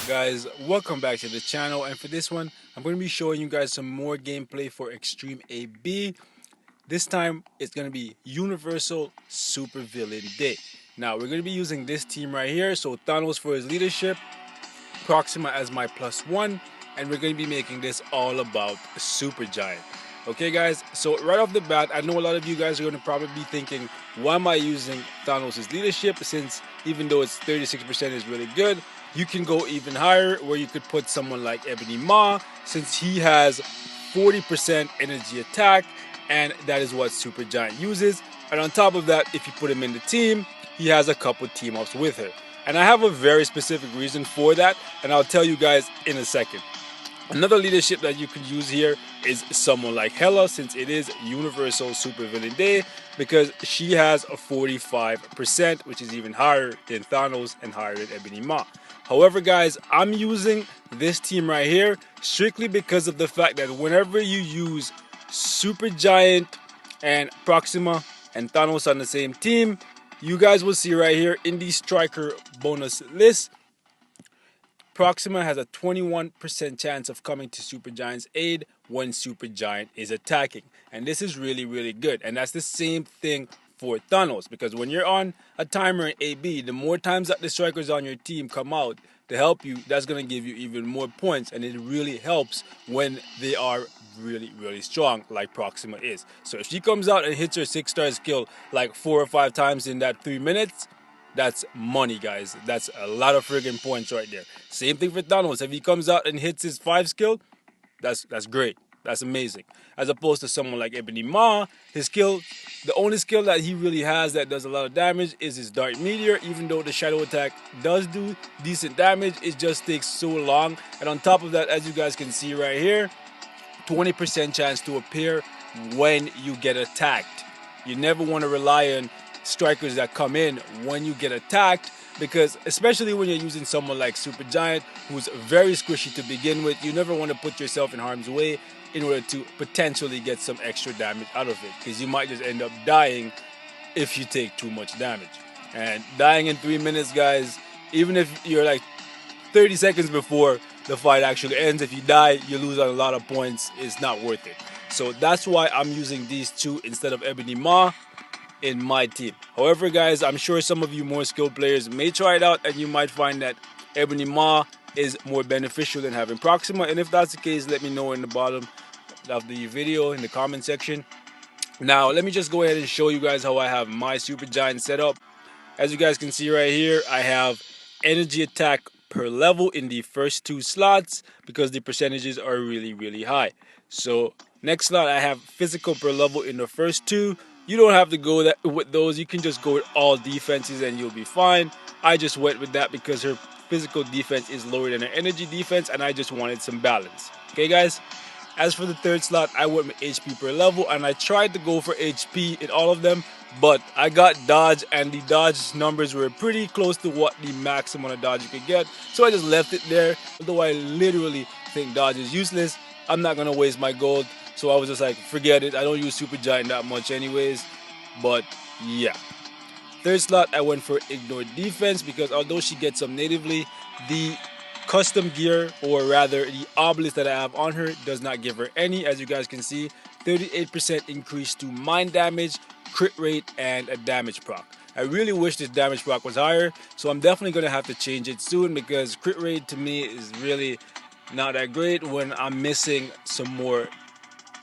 Guys, welcome back to the channel, and for this one I'm going to be showing you guys some more gameplay for Extreme AB. This time it's going to be Universal Supervillain Day. Now we're going to be using this team right here, so Thanos for his leadership, Proxima as my +1, and we're going to be making this all about Supergiant. Okay guys, so right off the bat, I know a lot of you guys are going to probably be thinking, why am I using Thanos' leadership, since even though it's 36% is really good, you can go even higher where you could put someone like Ebony Maw, since he has 40% energy attack, and that is what Supergiant uses. And on top of that, if you put him in the team, he has a couple team ups with her. And I have a very specific reason for that, and I'll tell you guys in a second. Another leadership that you could use here is someone like Hela, since it is Universal Supervillain Day, because she has a 45%, which is even higher than Thanos and higher than Ebony Maw. However, guys, I'm using this team right here strictly because of the fact that whenever you use Supergiant and Proxima and Thanos on the same team, you guys will see right here in the striker bonus list, Proxima has a 21% chance of coming to Supergiant's aid when Supergiant is attacking. And this is really, really good. And that's the same thing for Thanos, because when you're on a timer in AB, the more times that the strikers on your team come out to help you, that's going to give you even more points. And it really helps when they are really, really strong, like Proxima is. So if she comes out and hits her 6-star skill like 4 or 5 times in that 3 minutes, that's money, guys. That's a lot of friggin' points right there. Same thing for Thanos. If he comes out and hits his 5 skill, that's great. That's amazing. As opposed to someone like Ebony Maw, his skill, the only skill that he really has that does a lot of damage is his Dark Meteor. Even though the Shadow Attack does do decent damage, it just takes so long. And on top of that, as you guys can see right here, 20% chance to appear when you get attacked. You never want to rely on strikers that come in when you get attacked, because especially when you're using someone like Supergiant, who's very squishy to begin with, you never want to put yourself in harm's way in order to potentially get some extra damage out of it, because you might just end up dying if you take too much damage. And dying in 3 minutes, guys, even if you're like 30 seconds before the fight actually ends, if you die, you lose a lot of points. It's not worth it. So that's why I'm using these two instead of Ebony Maw in my team. However, guys, I'm sure some of you more skilled players may try it out, and you might find that Ebony Maw is more beneficial than having Proxima. And if that's the case, let me know in the bottom of the video in the comment section. Now, let me just go ahead and show you guys how I have my Supergiant set up. As you guys can see right here, I have energy attack per level in the first 2 slots because the percentages are really, really high. So next slot, I have physical per level in the first 2. You don't have to go with those. You can just go with all defenses and you'll be fine. I just went with that because her physical defense is lower than her energy defense, and I just wanted some balance. Okay, guys? As for the 3rd slot, I went with HP per level, and I tried to go for HP in all of them, but I got dodge, and the dodge numbers were pretty close to what the max amount of dodge you could get, so I just left it there. Although I literally think dodge is useless, I'm not going to waste my gold, so I was just like, forget it. I don't use Supergiant that much anyways, but yeah. 3rd slot, I went for ignore defense, because although she gets some natively, the custom gear, or rather the obelisk that I have on her, does not give her any. As you guys can see, 38% increase to mind damage, crit rate, and a damage proc. I really wish this damage proc was higher, so I'm definitely going to have to change it soon, because crit rate to me is really not that great when I'm missing some more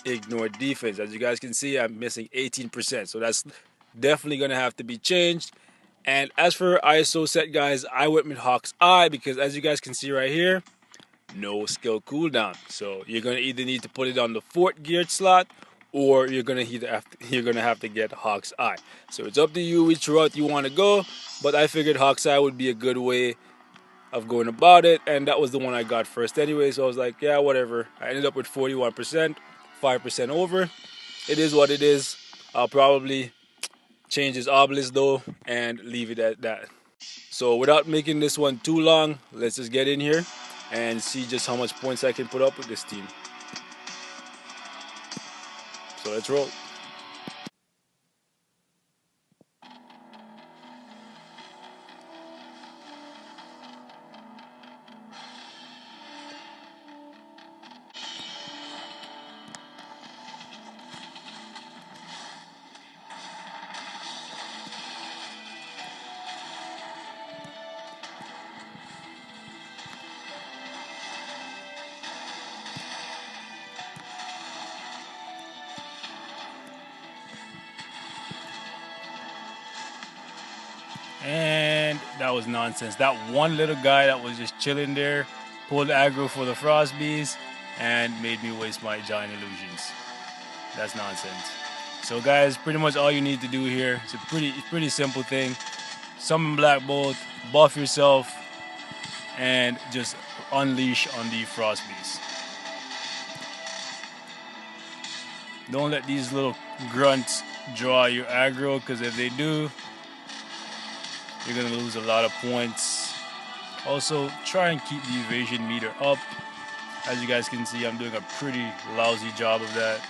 ignore defense. As you guys can see, I'm missing 18%, so that's definitely going to have to be changed. And as for ISO set, guys, I went with Hawk's Eye because, as you guys can see right here, no skill cooldown. So you're gonna either need to put it on the 4th geared slot, or you're gonna have to get Hawk's Eye. So it's up to you which route you want to go. But I figured Hawk's Eye would be a good way of going about it, and that was the one I got first anyway. So I was like, yeah, whatever. I ended up with 41%, 5% over. It is what it is. I'll probably change his obelisk though and leave it at that. So without making this one too long, let's just get in here and see just how much points I can put up with this team. So let's roll. And that was nonsense. That one little guy that was just chilling there pulled aggro for the Frost Beast and made me waste my giant illusions. That's nonsense. So guys, pretty much all you need to do here, it's a pretty simple thing. Summon Black Bolt, buff yourself, and just unleash on the Frost Beast. Don't let these little grunts draw your aggro, because if they do, you're gonna lose a lot of points. Also, try and keep the evasion meter up. As you guys can see, I'm doing a pretty lousy job of that.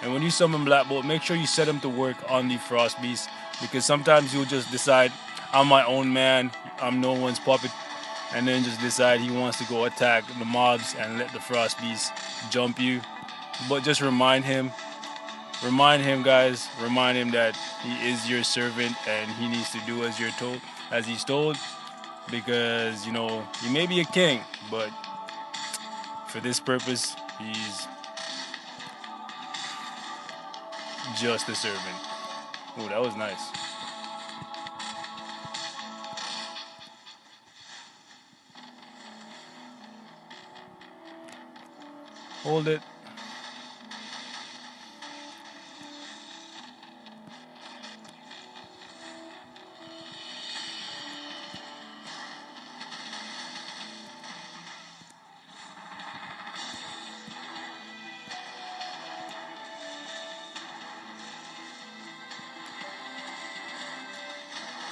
And when you summon Black Bolt, make sure you set him to work on the Frost Beast, because sometimes you'll just decide, I'm my own man, I'm no one's puppet, and then just decide he wants to go attack the mobs and let the Frost Beast jump you. But just remind him guys, remind him that he is your servant and he needs to do as he's told, because, you know, he may be a king, but for this purpose, he's just a servant. Oh, that was nice. Hold it.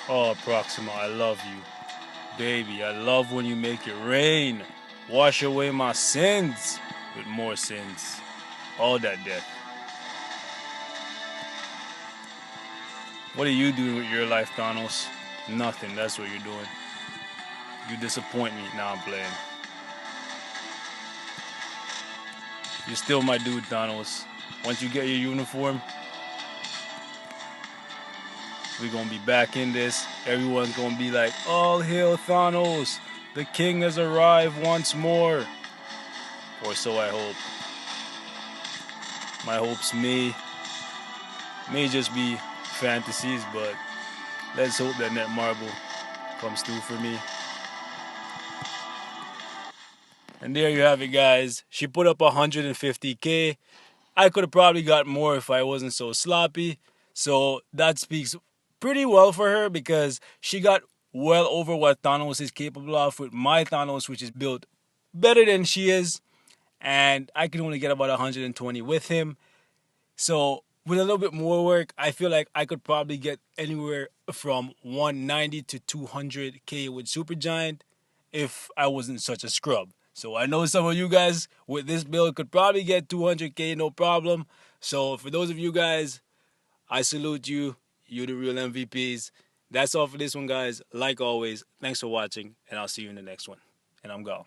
Oh, Proxima, I love you. Baby, I love when you make it rain. Wash away my sins with more sins. All that death. What are you doing with your life, Thanos? Nothing, that's what you're doing. You disappoint me. Now I'm playing. You're still my dude, Thanos. Once you get your uniform, we're gonna be back in this. Everyone's gonna be like, all hail Thanos, the king has arrived once more. Or so I hope. My hopes may just be fantasies, but let's hope that Netmarble comes through for me. And there you have it, guys. She put up 150k. I could have probably got more if I wasn't so sloppy. So that speaks pretty well for her, because she got well over what Thanos is capable of with my Thanos, which is built better than she is. And I can only get about 120 with him. So with a little bit more work, I feel like I could probably get anywhere from 190 to 200k with Supergiant if I wasn't such a scrub. So I know some of you guys with this build could probably get 200k no problem. So for those of you guys, I salute you. You're the real MVPs. That's all for this one, guys. Like always, thanks for watching, and I'll see you in the next one. And I'm gone.